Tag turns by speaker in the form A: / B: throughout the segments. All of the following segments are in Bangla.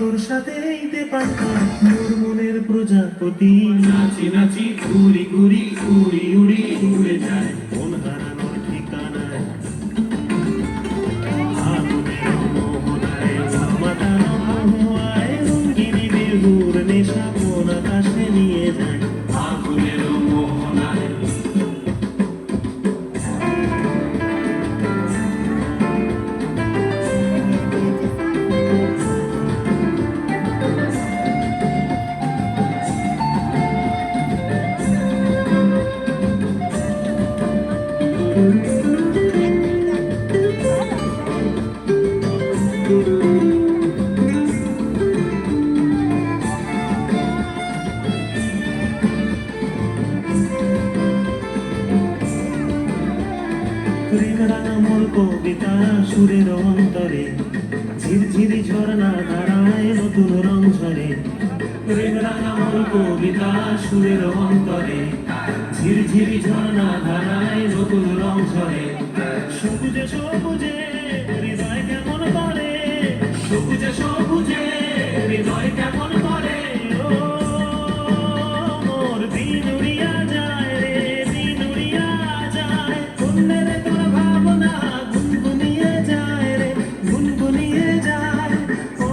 A: তোর সাথে মোর মনের প্রজাপতি নাচি নাচি ঘুরি ঘুরি উড়ি উড়ি উড়ে যায় মন হারানোর ঠিকানায় আগুনের মোহনায় মাতানো মোহায় রঙ্গিনী বেহুর নেশা কোন আকাশে নিয়ে যায় আগুনের মোহনায় কবিতা সুরের অন্তরে ঝিরঝিরি ঝর্ণা ধারায় নতুন রং ঝরে প্রেম রাঙামল কবিতা সুরের অন্তরে ঝিরঝিরি ঝর্ণা ধারায় নতুন রং ঝরে সবুজে সবুজে হৃদয় কেমন করে সবুজে সবুজে হৃদয় কেমন করে মোর দিন উড়িয়া যায় রে দিন উড়িয়া যায় কন্যের তোর ভাবনা গুনগুনিয়ে যায় রে গুনগুনিয়ে যায় ও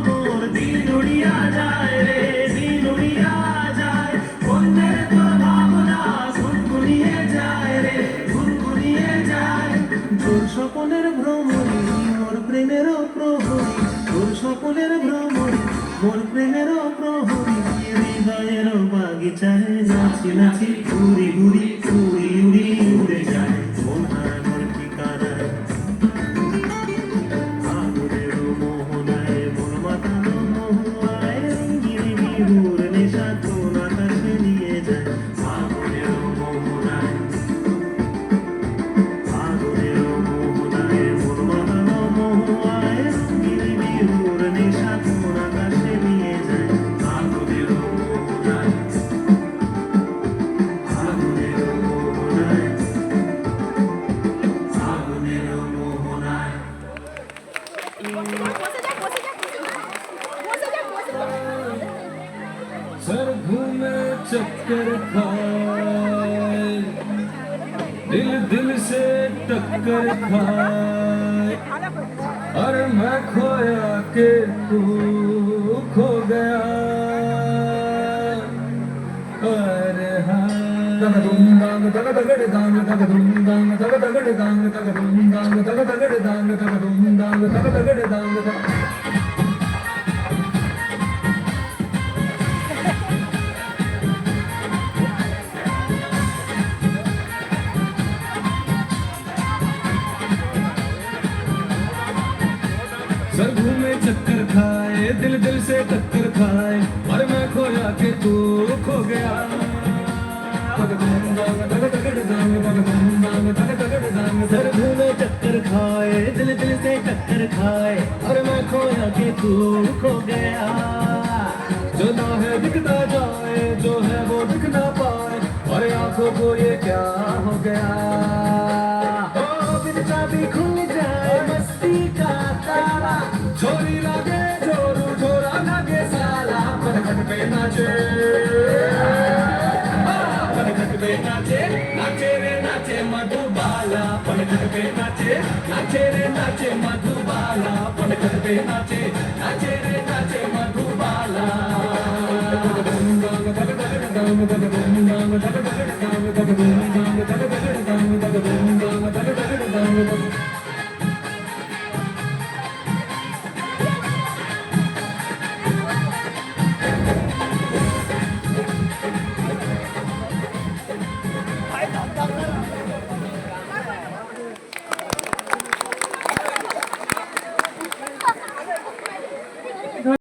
A: মোর দিন উড়িয়া যায় রে দিন উড়িয়া যায় কন্যের তোর ভাবনা গুনগুনিয়ে যায় রে গুনগুনিয়ে যায় তোর স্বপনের ভ্রমণী মোর প্রেমের প্রহরী তোর স্বপনের ভ্রমণী মোর প্রেমের প্রহরী হৃদয়ের বাগিচায় নাচি নাচি ঘুরি ঘুরি উড়ি উড়ি উড়ে যায় মন হারানোর ঠিকানায় আগুনের মোহনায় মন মাতানো মোহায় রঙ্গিনী বিহুর নেশা কোন আকাশে নিয়ে যায় আগুনের মোহনায় আগুনের মোহনায় মন মাতানো মোহায় রঙ্গিনী বিহুর নেশা কোন আকাশে নিয়ে যায় আগুনের মোহনায় আগুনের মোহনায় আগুনের মোহনায়
B: सर घूमे चक्कर खाए दिल दिल से टक्कर खाए और मैं खोया के तू खो गया अरे हाँ तग दुम दांग तग तगड़ दांग तग दुम दांग तग तगड़ दांग तग दुम दांग तग तगड़ दांग तग दुम दांग तग तगड़ दांग सर घूमे चक्कर खाए दिल दिल से टक्कर खाए और मैं खोया के तू खो गया
A: सर घूमे चक्कर खाए दिल दिल से टक्कर खाए और मैं खोया के तू खो गया
B: जो ना है दिखता जाए जो है वो दिख ना पाए और आंखों को ये क्या हो गया
A: ओ बिन चाबी खुल जाए मस्ती का ताला
B: छोरी लागे जोरू छोरा लागे साला पनघट पे नाचे पनघट पे नाचे नाचे रे नाचे मधुबाला पनघट पे नाचे रे नाचे मधुबाला पनघट
A: पे नाचे नाचे रे नाचे Madhubala
B: dum dum dum dum dum dum dum dum dum dum